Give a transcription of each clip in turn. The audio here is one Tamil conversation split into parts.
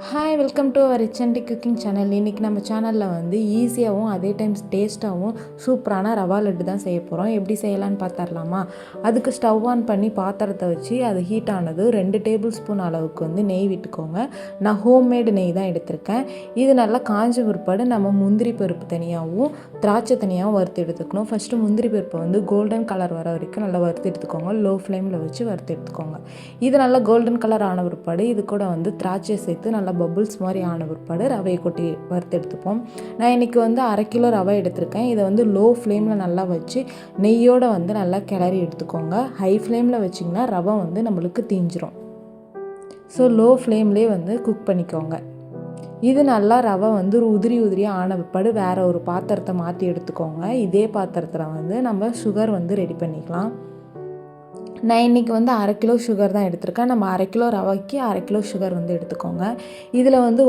Hi welcome to our rich and cooking channel. இன்றைக்கி நம்ம சேனலில் வந்து ஈஸியாகவும் அதே டைம் டேஸ்ட்டாகவும் சூப்பரான ரவா லட்டு தான் செய்ய போகிறோம். எப்படி செய்யலான்னு பார்த்துடலாமா? அதுக்கு ஸ்டவ் ஆன் பண்ணி பாத்திரத்தை வச்சு அது ஹீட் ஆனது 2 டேபிள் ஸ்பூன் அளவுக்கு வந்து நெய் விட்டுக்கோங்க. நான் ஹோம்மேடு நெய் தான் எடுத்திருக்கேன். இது நல்லா காஞ்ச பிற்பாடு நம்ம முந்திரி பருப்பு தனியாகவும் திராட்சை தனியாகவும் வறுத்து எடுத்துக்கணும். ஃபஸ்ட்டு முந்திரி பருப்பை வந்து கோல்டன் கலர் வர வரைக்கும் நல்லா வறுத்து எடுத்துக்கோங்க. லோ ஃப்ளேமில் வச்சு வறுத்து எடுத்துக்கோங்க. இது நல்லா கோல்டன் கலர் ஆன பிற்பாடு இது கூட வந்து திராட்சையை சேர்த்து நல்லா பபுள்ஸ் மாதிரி ஆன பிற்பாடு ரவையை கொட்டி வறுத்து எடுத்துப்போம். நான் இன்றைக்கி வந்து 1/2 கிலோ ரவை எடுத்திருக்கேன். இதை வந்து லோ ஃப்ளேமில் நல்லா வச்சு நெய்யோடு வந்து நல்லா கிளறி எடுத்துக்கோங்க. ஹை ஃப்ளேமில் வச்சிங்கன்னா ரவை வந்து நம்மளுக்கு தீஞ்சிரும். ஸோ லோ ஃப்ளேம்லேயே வந்து குக் பண்ணிக்கோங்க. இது நல்லா ரவை வந்து உதிரியாக ஆன பிற்பாடு வேறு ஒரு பாத்திரத்தை மாற்றி எடுத்துக்கோங்க. இதே பாத்திரத்தில் வந்து நம்ம சுகர் வந்து ரெடி பண்ணிக்கலாம். நான் இன்றைக்கி வந்து 1/2 கிலோ சுகர் தான் எடுத்திருக்கேன். நம்ம 1/2 கிலோ ரவைக்கு 1/2 கிலோ சுகர் வந்து எடுத்துக்கோங்க. இதில் வந்து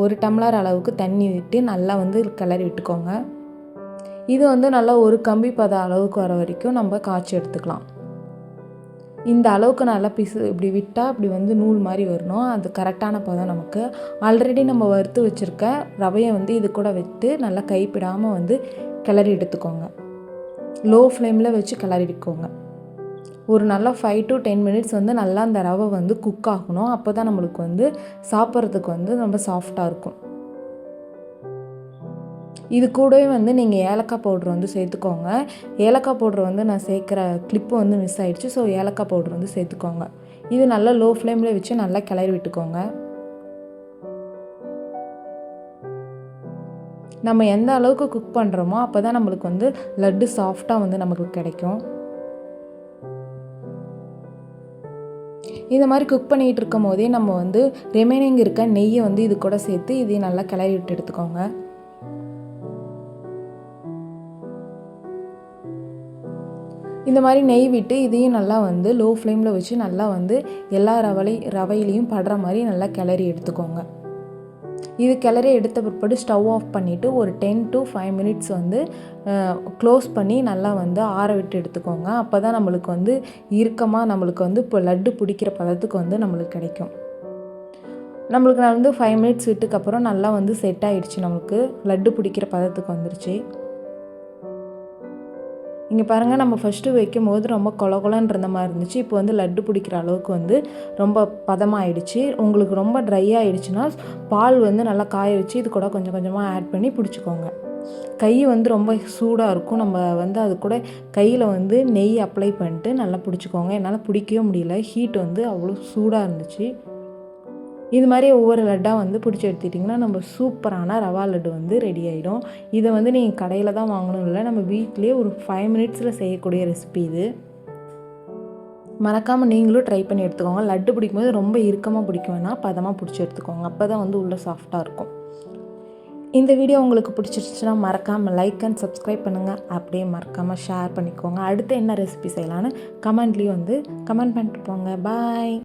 ஒரு டம்ளர் அளவுக்கு தண்ணி விட்டு நல்லா வந்து கிளறி விட்டுக்கோங்க. இது வந்து நல்லா ஒரு கம்பி பதம் அளவுக்கு வர வரைக்கும் நம்ம காய்ச்சி எடுத்துக்கலாம். இந்த அளவுக்கு நல்லா இப்படி விட்டால் இப்படி வந்து நூல் மாதிரி வரணும். அது கரெக்டான பதம் நமக்கு. ஆல்ரெடி நம்ம வறுத்து வச்சுருக்க ரவையை வந்து இது கூட விட்டு நல்லா கைப்பிடாமல் வந்து கிளறி எடுத்துக்கோங்க. லோ ஃப்ளேமில் வச்சு கிளறிக்கோங்க. ஒரு நல்லா 5 to 10 மினிட்ஸ் வந்து நல்லா அந்த ரவை வந்து குக் ஆகணும். அப்போ தான் நம்மளுக்கு வந்து சாப்பிட்றதுக்கு வந்து ரொம்ப சாஃப்டாக இருக்கும். இது கூடவே வந்து நீங்கள் ஏலக்காய் பவுட்ரு வந்து சேர்த்துக்கோங்க. ஏலக்காய் பவுட்ரு வந்து நான் சேர்க்குற கிளிப்பு வந்து மிஸ் ஆகிடுச்சு. ஸோ ஏலக்காய் பவுட்ரு வந்து சேர்த்துக்கோங்க. இது நல்லா லோ ஃப்ளேமில் வச்சு நல்லா கிளறி விட்டுக்கோங்க. நம்ம எந்த அளவுக்கு குக் பண்ணுறோமோ அப்போ தான் நம்மளுக்கு வந்து லட்டு சாஃப்டாக வந்து நமக்கு கிடைக்கும். இந்த மாதிரி குக் பண்ணிகிட்டு இருக்கும் போதே நம்ம வந்து ரிமைனிங் இருக்க நெய்யை வந்து இது கூட சேர்த்து இதையும் நல்லா கிளறி விட்டு எடுத்துக்கோங்க. இந்த மாதிரி நெய் விட்டு இதையும் நல்லா வந்து லோ ஃப்ளேமில் வச்சு நல்லா வந்து எல்லா ரவையிலையும் படுற மாதிரி நல்லா கிளறி எடுத்துக்கோங்க. இது கிளறி எடுத்த பிற்பாடு ஸ்டவ் ஆஃப் பண்ணிவிட்டு ஒரு 10 to 5 மினிட்ஸ் வந்து க்ளோஸ் பண்ணி நல்லா வந்து ஆற விட்டு எடுத்துக்கோங்க. அப்போ தான் நம்மளுக்கு வந்து இறுக்கமாக நம்மளுக்கு வந்து இப்போ லட்டு பிடிக்கிற பதத்துக்கு வந்து நம்மளுக்கு கிடைக்கும். நம்மளுக்கு நான் வந்து 5 மினிட்ஸ் விட்டுக்கப்புறம் நல்லா வந்து செட் ஆகிடுச்சு. நம்மளுக்கு லட்டு பிடிக்கிற பதத்துக்கு வந்துருச்சு. இங்கே பாருங்கள், நம்ம ஃபஸ்ட்டு வைக்கும் போது ரொம்ப கொலன்னு இருந்த மாதிரி இருந்துச்சு. இப்போ வந்து லட்டு பிடிக்கிற அளவுக்கு வந்து ரொம்ப பதமாகிடுச்சு. உங்களுக்கு ரொம்ப ட்ரை ஆகிடுச்சுன்னா பால் வந்து நல்லா காய வச்சு இது கூட கொஞ்சம் கொஞ்சமாக ஆட் பண்ணி பிடிச்சிக்கோங்க. கை வந்து ரொம்ப சூடாக இருக்கும். நம்ம வந்து அது கூட கையில் வந்து நெய் அப்ளை பண்ணிட்டு நல்லா பிடிச்சிக்கோங்க. என்னால் பிடிக்கவே முடியல, ஹீட் வந்து அவ்வளோ சூடாக இருந்துச்சு. இது மாதிரி ஒவ்வொரு லட்டாக வந்து பிடிச்சி எடுத்துட்டிங்கன்னா நம்ம சூப்பரான ரவா லட்டு வந்து ரெடி ஆகிடும். இதை வந்து நீங்கள் கடையில் தான் வாங்கணும் இல்லை, நம்ம வீட்டிலே ஒரு 5 மினிட்ஸில் செய்யக்கூடிய ரெசிபி இது. மறக்காமல் நீங்களும் ட்ரை பண்ணி எடுத்துக்கோங்க. லட்டு பிடிக்கும்போது ரொம்ப இறுக்கமாக பிடிக்க வேணாம், பதமாக பிடிச்சி எடுத்துக்கோங்க. அப்போ தான் வந்து உள்ளே சாஃப்டாக இருக்கும். இந்த வீடியோ உங்களுக்கு பிடிச்சிருச்சுன்னா மறக்காமல் லைக் அண்ட் சப்ஸ்கிரைப் பண்ணுங்கள். அப்படியே மறக்காமல் ஷேர் பண்ணிக்கோங்க. அடுத்து என்ன ரெசிபி செய்யலான்னு கமெண்ட்லேயும் வந்து கமெண்ட் பண்ணிட்டு போங்க. பாய்.